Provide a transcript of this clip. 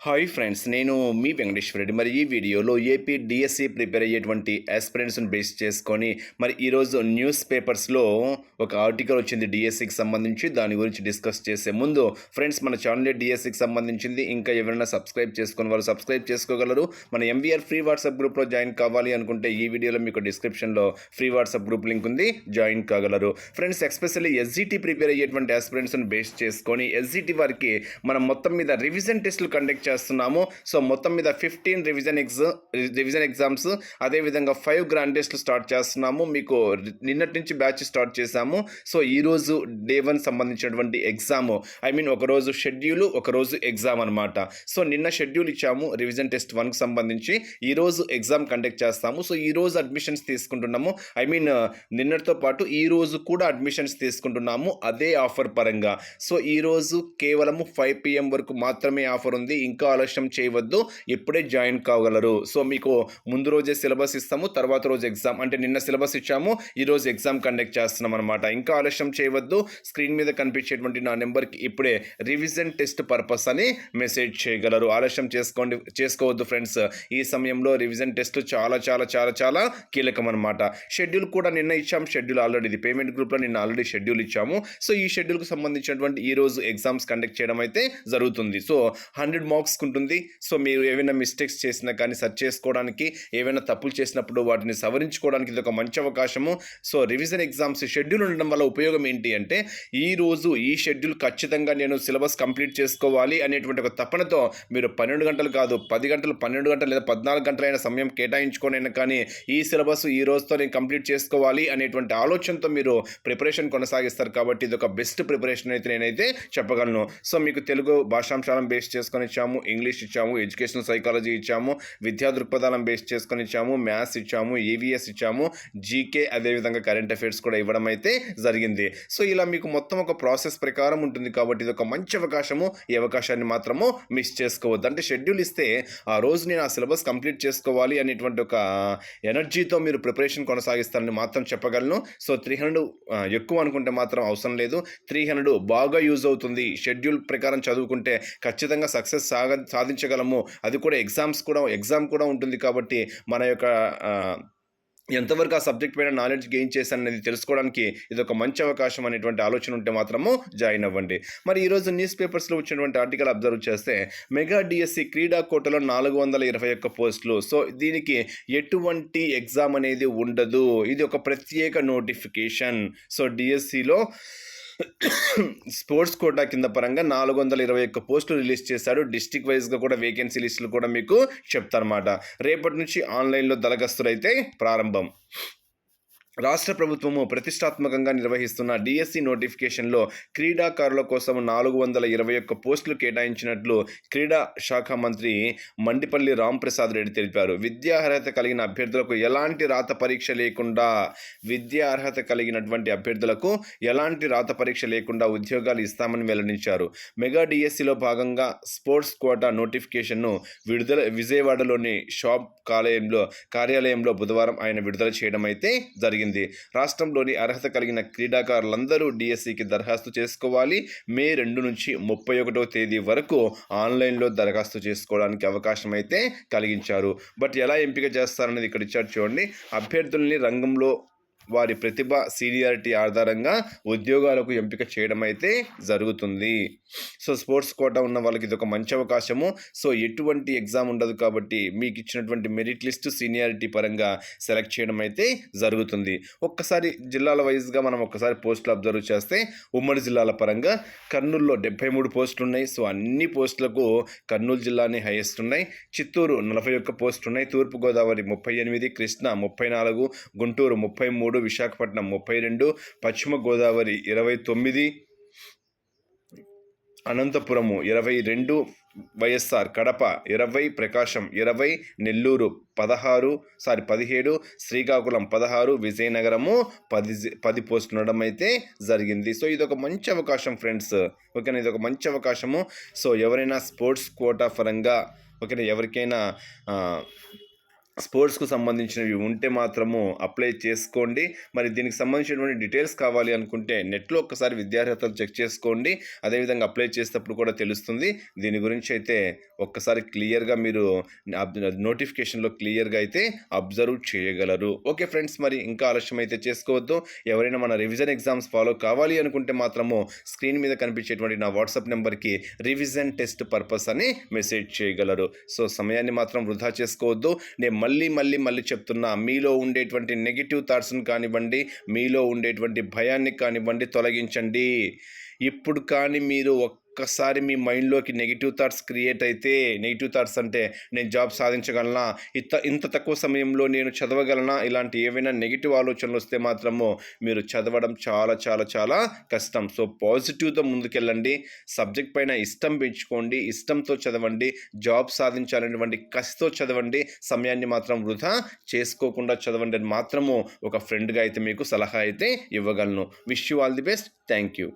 Hi friends, నేను మీ వెంకటేశ్వర రెడ్డి. మరి ఈ వీడియోలో ఏపీ డిఎస్సి ప్రిపేర్ అయ్యేటువంటి ఆస్పిరెంట్స్ని బేస్ చేసుకొని మరి ఈరోజు న్యూస్ పేపర్స్లో ఒక ఆర్టికల్ వచ్చింది డిఎస్సికి సంబంధించి. దాని గురించి డిస్కస్ చేసే ముందు ఫ్రెండ్స్, మన ఛానల్ డిఎస్సికి సంబంధించింది. ఇంకా ఎవరైనా సబ్స్క్రైబ్ చేసుకుని వాళ్ళు సబ్స్క్రైబ్ చేసుకోగలరు. మన ఎంవీఆర్ ఫ్రీ వాట్సాప్ గ్రూప్లో జాయిన్ కావాలి అనుకుంటే ఈ వీడియోలో మీకు డిస్క్రిప్షన్లో ఫ్రీ వాట్సాప్ గ్రూప్ లింక్ ఉంది, జాయిన్ కాగలరు. ఫ్రెండ్స్, ఎస్పెషల్లీ ఎస్జిటి ప్రిపేర్ అయ్యేటువంటి ఆస్పిరెంట్స్ని బేస్ చేసుకొని ఎస్జిటి వారికి మనం మొత్తం మీద రివిజన్ టెస్టులు కండక్ట్ చేస్తున్నాము. సో మొత్తం మీద 15 రివిజన్ ఎగ్జామ్స్, అదేవిధంగా 5 గ్రాండ్ టెస్ట్లు స్టార్ట్ చేస్తున్నాము. మీకు నిన్నటి నుంచి బ్యాచ్ స్టార్ట్ చేశాము. సో ఈరోజు డే 1 సంబంధించినటువంటి ఎగ్జామ్, ఒకరోజు షెడ్యూల్, ఒకరోజు ఎగ్జామ్ అనమాట. సో నిన్న షెడ్యూల్ ఇచ్చాము రివిజన్ టెస్ట్ 1కి సంబంధించి. ఈరోజు ఎగ్జామ్ కండక్ట్ చేస్తాము. సో ఈరోజు అడ్మిషన్స్ తీసుకుంటున్నాము. నిన్నటితో పాటు ఈరోజు కూడా అడ్మిషన్స్ తీసుకుంటున్నాము అదే ఆఫర్ పరంగా. సో ఈరోజు కేవలము 5 PM వరకు మాత్రమే ఆఫర్ ఉంది. ఇంకా ఆలస్యం చేయవద్దు, ఇప్పుడే జాయిన్ కాగలరు. సో మీకు ముందు రోజే సిలబస్ ఇస్తాము, తర్వాత రోజు ఎగ్జామ్. అంటే నిన్న సిలబస్ ఇచ్చాము, ఈరోజు ఎగ్జామ్ కండక్ట్ చేస్తున్నాం అనమాట. ఇంకా ఆలస్యం చేయవద్దు. స్క్రీన్ మీద కనిపించేటువంటి నా నెంబర్కి ఇప్పుడే రివిజన్ టెస్ట్ పర్పస్ అని మెసేజ్ చేయగలరు. ఆలస్యం చేసుకోవద్దు ఫ్రెండ్స్. ఈ సమయంలో రివిజన్ టెస్ట్ చాలా చాలా చాలా చాలా కీలకం అనమాట. షెడ్యూల్ కూడా నిన్న ఇచ్చాము. షెడ్యూల్ ఆల్రెడీ ఇది పేమెంట్ గ్రూప్లో నిన్న ఆల్రెడీ షెడ్యూల్ ఇచ్చాము. సో ఈ షెడ్యూల్కి సంబంధించినటువంటి ఈ రోజు ఎగ్జామ్స్ కండక్ట్ చేయడం అయితే జరుగుతుంది. సో 100 మార్క్స్ ఉంటుంది. సో మీరు ఏమైనా మిస్టేక్స్ చేసినా కానీ సెర్చ్ చేసుకోవడానికి, ఏమైనా తప్పులు చేసినప్పుడు వాటిని సవరించుకోవడానికి ఇది ఒక మంచి అవకాశము. సో రివిజన్ ఎగ్జామ్స్ షెడ్యూల్ ఉండడం వల్ల ఉపయోగం ఏంటి అంటే, ఈ షెడ్యూల్ ఖచ్చితంగా నేను సిలబస్ కంప్లీట్ చేసుకోవాలి అనేటువంటి ఒక తపనతో మీరు 12 గంటలు కాదు, 10 గంటలు, 12 గంటలు లేదా 14 గంటలైన సమయం కేటాయించుకోనైనా కానీ ఈ సిలబస్ ఈ రోజుతో నేను కంప్లీట్ చేసుకోవాలి అనేటువంటి ఆలోచనతో మీరు ప్రిపరేషన్ కొనసాగిస్తారు. కాబట్టి ఇది ఒక బెస్ట్ ప్రిపరేషన్ అయితే నేనైతే చెప్పగలను. సో మీకు తెలుగు భాషాంశాలను బేస్ చేసుకొని ఇచ్చాము, ఇంగ్లీష్ ఇచ్చాము, ఎడ్యుకేషనల్ సైకాలజీ ఇచ్చాము, విద్యా దృక్పథాలను బేస్ చేసుకొని ఇచ్చాము, మ్యాథ్స్ ఇచ్చాము, ఈవీఎస్ ఇచ్చాము, జీకే, అదేవిధంగా కరెంట్ అఫైర్స్ కూడా ఇవ్వడం అయితే జరిగింది. సో ఇలా మీకు మొత్తం ఒక ప్రాసెస్ ప్రకారం ఉంటుంది. కాబట్టి ఇది ఒక మంచి అవకాశము. ఈ అవకాశాన్ని మాత్రము మిస్ చేసుకోవద్దు. అంటే షెడ్యూల్ ఇస్తే ఆ రోజు నేను ఆ సిలబస్ కంప్లీట్ చేసుకోవాలి అనేటువంటి ఒక ఎనర్జీతో మీరు ప్రిపరేషన్ కొనసాగిస్తారని మాత్రం చెప్పగలను. సో 300 ఎక్కువ అనుకుంటే మాత్రం అవసరం లేదు. 300 బాగా యూజ్ అవుతుంది. షెడ్యూల్ ప్రకారం చదువుకుంటే ఖచ్చితంగా సక్సెస్ సాధించగలము. అది కూడా ఎగ్జామ్ కూడా ఉంటుంది. కాబట్టి మన యొక్క ఎంతవరకు ఆ సబ్జెక్ట్ పైన నాలెడ్జ్ గెయిన్ చేశాననేది తెలుసుకోవడానికి ఇది ఒక మంచి అవకాశం అనేటువంటి ఆలోచన ఉంటే మాత్రము జాయిన్ అవ్వండి. మరి ఈరోజు న్యూస్ పేపర్స్లో వచ్చినటువంటి ఆర్టికల్ అబ్జర్వ్ చేస్తే, మెగా డిఎస్సి క్రీడా కోటలో 421 పోస్టులు. సో దీనికి ఎటువంటి ఎగ్జామ్ అనేది ఉండదు. ఇది ఒక ప్రత్యేక నోటిఫికేషన్. సో డిఎస్సిలో స్పోర్ట్స్ కోటా కింద పరంగా 421 పోస్టులు రిలీజ్ చేశాడు. డిస్ట్రిక్ట్ వైజ్గా కూడా వేకెన్సీ లిస్టులు కూడా మీకు చెప్తారన్నమాట. రేపటి నుంచి ఆన్లైన్లో దరఖాస్తులు అయితే ప్రారంభం. రాష్ట్ర ప్రభుత్వము ప్రతిష్టాత్మకంగా నిర్వహిస్తున్న డిఎస్సి నోటిఫికేషన్లో క్రీడాకారుల కోసం 421 పోస్టులు కేటాయించినట్లు క్రీడా శాఖ మంత్రి మండిపల్లి రాంప్రసాద్ రెడ్డి తెలిపారు. విద్యా అర్హత కలిగిన అభ్యర్థులకు ఎలాంటి రాత పరీక్ష లేకుండా ఉద్యోగాలు ఇస్తామని వెల్లడించారు. మెగా డిఎస్సిలో భాగంగా స్పోర్ట్స్ కోటా నోటిఫికేషన్ను విజయవాడలోని షాప్ కార్యాలయంలో బుధవారం ఆయన విడుదల చేయడం అయితే జరిగింది. రాష్ట్రంలోని అర్హత కలిగిన క్రీడాకారులందరూ డిఎస్సికి దరఖాస్తు చేసుకోవాలి. మే 2 నుంచి 31వ తేదీ వరకు ఆన్లైన్లో దరఖాస్తు చేసుకోవడానికి అవకాశం అయితే కలిగించారు. బట్ ఎలా ఎంపిక చేస్తారనేది ఇక్కడ ఇచ్చారు చూడండి. అభ్యర్థుల్ని రంగంలో వారి ప్రతిభ, సీనియారిటీ ఆధారంగా ఉద్యోగాలకు ఎంపిక చేయడం అయితే జరుగుతుంది. సో స్పోర్ట్స్ కోటా ఉన్న వాళ్ళకి ఇది ఒక మంచి అవకాశము. సో ఎటువంటి ఎగ్జామ్ ఉండదు. కాబట్టి మీకు ఇచ్చినటువంటి మెరిట్ లిస్ట్, సీనియారిటీ పరంగా సెలెక్ట్ చేయడం అయితే జరుగుతుంది. ఒక్కసారి జిల్లాల వైజ్గా మనం ఒక్కసారి పోస్టులు అబ్జర్వ్ చేస్తే, ఉమ్మడి జిల్లాల పరంగా కర్నూలులో 73 పోస్టులు ఉన్నాయి. సో అన్ని పోస్టులకు కర్నూలు జిల్లానే హైయెస్ట్ ఉన్నాయి. చిత్తూరు 41 పోస్టులు ఉన్నాయి. తూర్పుగోదావరి 38, కృష్ణా 34, గుంటూరు 33, విశాఖపట్నం 32, పశ్చిమ గోదావరి 29, అనంతపురము 22, వైఎస్ఆర్ కడప 20, ప్రకాశం 20, నెల్లూరు 17, శ్రీకాకుళం 16, విజయనగరము 10 పోస్టులు ఉండడం అయితే జరిగింది. సో ఇది ఒక మంచి అవకాశం ఫ్రెండ్స్. ఓకేనా, ఇది ఒక మంచి అవకాశము. సో ఎవరైనా స్పోర్ట్స్ కోటా పరంగా ఎవరికైనా స్పోర్ట్స్‌కు సంబంధించినవి ఉంటే మాత్రము అప్లై చేసుకోండి. మరి దీనికి సంబంధించినటువంటి డీటెయిల్స్ కావాలి అనుకుంటే నెట్‌లో ఒక్కసారి విద్యార్హతలు చెక్ చేసుకోండి. అదేవిధంగా అప్లై చేసేటప్పుడు కూడా తెలుస్తుంది. దీని గురించి అయితే ఒక్కసారి క్లియర్‌గా మీరు నోటిఫికేషన్‌లో క్లియర్‌గా అయితే అబ్జర్వ్ చేయగలరు. ఓకే ఫ్రెండ్స్, మరి ఇంకా ఆలస్యం అయితే చేసుకోవద్దు. ఎవరైనా మన రివిజన్ ఎగ్జామ్స్ ఫాలో కావాలి అనుకుంటే మాత్రము స్క్రీన్ మీద కనిపించేటువంటి నా వాట్సాప్ నెంబర్‌కి రివిజన్ టెస్ట్ పర్పస్ అని మెసేజ్ చేయగలరు. సో సమయాన్ని మాత్రం వృధా చేసుకోవద్దు. నేను మళ్ళీ చెప్తున్నా, మీలో ఉండేటువంటి నెగెటివ్ థాట్స్‌ని కానివ్వండి, మీలో ఉండేటువంటి భయాన్ని కానివ్వండి తొలగించండి. ఇప్పుడు కానీ మీరు ఒక్కసారి మీ మైండ్‌లోకి నెగెటివ్ థాట్స్ క్రియేట్ అయితే, నెగెటివ్ థాట్స్ అంటే నేను జాబ్ సాధించగలనా? ఇంత తక్కువ సమయంలో నేను చదవగలనా? ఇలాంటి ఏవైనా నెగెటివ్ ఆలోచనలొస్తే మాత్రము మీరు చదవడం చాలా కష్టం. సో పాజిటివ్‌తో ముందుకెళ్ళండి. సబ్జెక్ట్ పైన ఇష్టం పెంచుకోండి. ఇష్టంతో చదవండి. జాబ్ సాధించాలనేటువంటి కసితో చదవండి. సమయాన్ని మాత్రం వృధా చేసుకోకుండా చదవండి అని మాత్రము ఒక ఫ్రెండ్‌గా అయితే మీకు సలహా అయితే ఇవ్వగలను. Wish you all the best. Thank you.